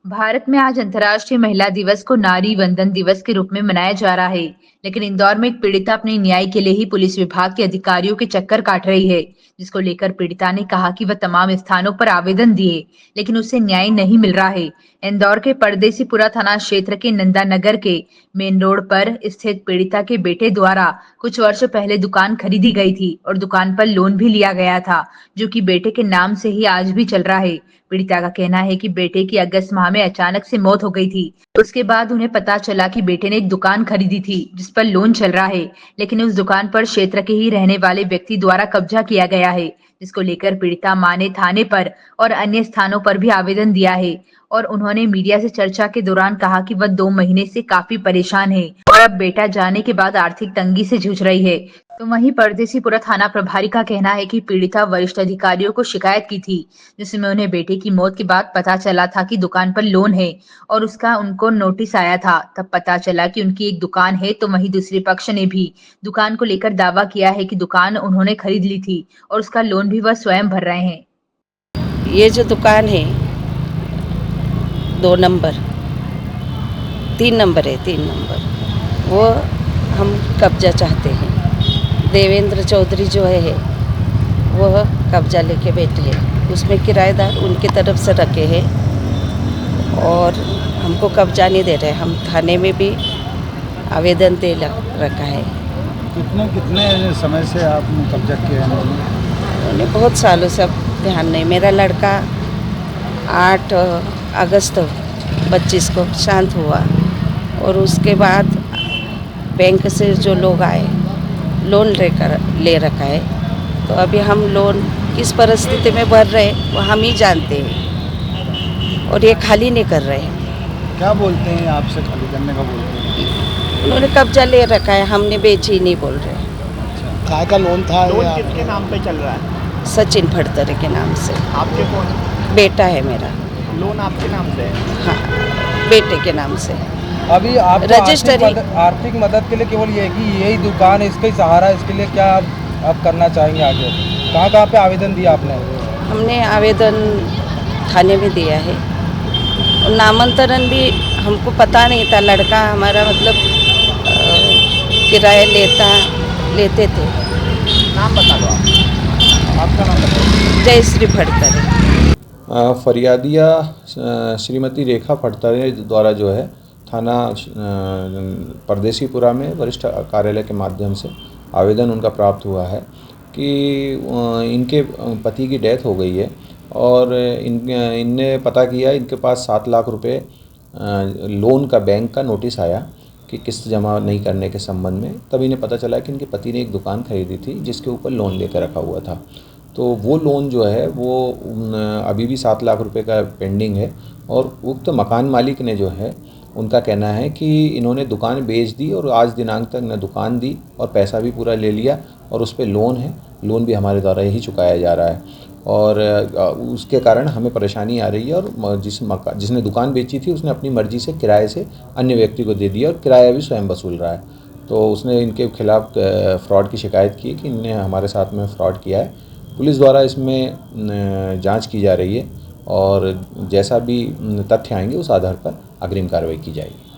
भारत में आज अंतर्राष्ट्रीय महिला दिवस को नारी वंदन दिवस के रूप में मनाया जा रहा है। लेकिन इंदौर में एक पीड़िता अपने न्याय के लिए ही पुलिस विभाग के अधिकारियों के चक्कर काट रही है, जिसको लेकर पीड़िता ने कहा कि वह तमाम स्थानों पर आवेदन दिए, लेकिन उसे न्याय नहीं मिल रहा है। इंदौर के परदेसीपुरा थाना क्षेत्र के नंदा नगर के मेन रोड पर स्थित पीड़िता के बेटे द्वारा कुछ वर्ष पहले दुकान खरीदी गई थी और दुकान पर लोन भी लिया गया था, जो कि बेटे के नाम से ही आज भी चल रहा है। पीड़िता का कहना है कि बेटे की अगस्त माह में अचानक से मौत हो गई थी। उसके बाद उन्हें पता चला कि बेटे ने एक दुकान खरीदी थी जिस पर लोन चल रहा है, लेकिन उस दुकान पर क्षेत्र के ही रहने वाले व्यक्ति द्वारा कब्जा किया गया है, जिसको लेकर पीड़िता मां ने थाने पर और अन्य स्थानों पर भी आवेदन दिया है। और उन्होंने मीडिया से चर्चा के दौरान कहा कि वह 2 महीने से काफी परेशान है और अब बेटा जाने के बाद आर्थिक तंगी से जूझ रही है। तो वहीं परदेसीपुरा थाना प्रभारी का कहना है कि पीड़िता वरिष्ठ अधिकारियों को शिकायत की थी, जिसमें उन्हें बेटे की मौत के बाद पता चला था कि दुकान पर लोन है और उसका उनको नोटिस आया था। तब पता चला कि उनकी एक दुकान है, तो वहीं दूसरे पक्ष ने भी दुकान को लेकर दावा किया है कि दुकान उन्होंने खरीद ली थी और उसका लोन भी वह स्वयं भर रहे हैं। ये जो दुकान है 2 नंबर 3 नंबर है 3 नंबर, वो हम कब्जा चाहते हैं। देवेंद्र चौधरी जो है वह कब्जा लेके बैठे हैं, उसमें किराएदार उनकी तरफ से रखे हैं और हमको कब्जा नहीं दे रहे। हम थाने में भी आवेदन दे रखा है। कितने कितने समय से आपने कब्जा किया है? उन्हें बहुत सालों से अब ध्यान नहीं। मेरा लड़का 8 अगस्त 25 को शांत हुआ और उसके बाद बैंक से जो लोग आए लोन ले रखा है, तो अभी हम लोन किस परिस्थिति में भर रहे हैं वो हम ही जानते हैं और ये खाली नहीं कर रहे हैं। क्या बोलते हैं आपसे खाली करने का बोलते हैं? उन्होंने कब्जा ले रखा है, हमने बेची नहीं बोल रहे। काय का लोन था? लोन किसके नाम पे चल रहा है? सचिन फड़तरे के नाम से। आपके कौन? बेटा है मेरा। लोन आपके नाम से है? हाँ, बेटे के नाम से। अभी आप रजिस्ट्री आर्थिक मदद के लिए केवल ये कि यही दुकान है, इसका ही सहारा है, इसके लिए क्या आप करना चाहेंगे आगे? कहाँ पे आवेदन दिया आपने? हमने आवेदन थाने में दिया है और नामांतरण भी हमको पता नहीं था। लड़का हमारा मतलब किराया लेते थे। नाम बता दो आप। आपका नाम बताओ। जयश्री फड़तरे। फरियादिया श्रीमती रेखा फड़तरे द्वारा जो है थाना परदेसीपुरा में वरिष्ठ कार्यालय के माध्यम से आवेदन उनका प्राप्त हुआ है कि इनके पति की डेथ हो गई है और इनने पता किया इनके पास 7 लाख रुपए लोन का बैंक का नोटिस आया कि किस्त जमा नहीं करने के संबंध में। तब इन्हें पता चला कि इनके पति ने एक दुकान खरीदी थी जिसके ऊपर लोन लेकर रखा हुआ था। तो वो लोन जो है वो अभी भी 7 लाख रुपए का पेंडिंग है और उक्त मकान मालिक ने जो है उनका कहना है कि इन्होंने दुकान बेच दी और आज दिनांक तक न दुकान दी और पैसा भी पूरा ले लिया और उस पे लोन है। लोन भी हमारे द्वारा ही चुकाया जा रहा है और उसके कारण हमें परेशानी आ रही है। और जिसने दुकान बेची थी उसने अपनी मर्ज़ी से किराए से अन्य व्यक्ति को दे दिया और किराया भी स्वयं वसूल रहा है। तो उसने इनके खिलाफ़ फ्रॉड की शिकायत की कि इनने हमारे साथ में फ्रॉड किया है। पुलिस द्वारा इसमें जांच की जा रही है और जैसा भी तथ्य आएंगे उस आधार पर अग्रिम कार्रवाई की जाएगी।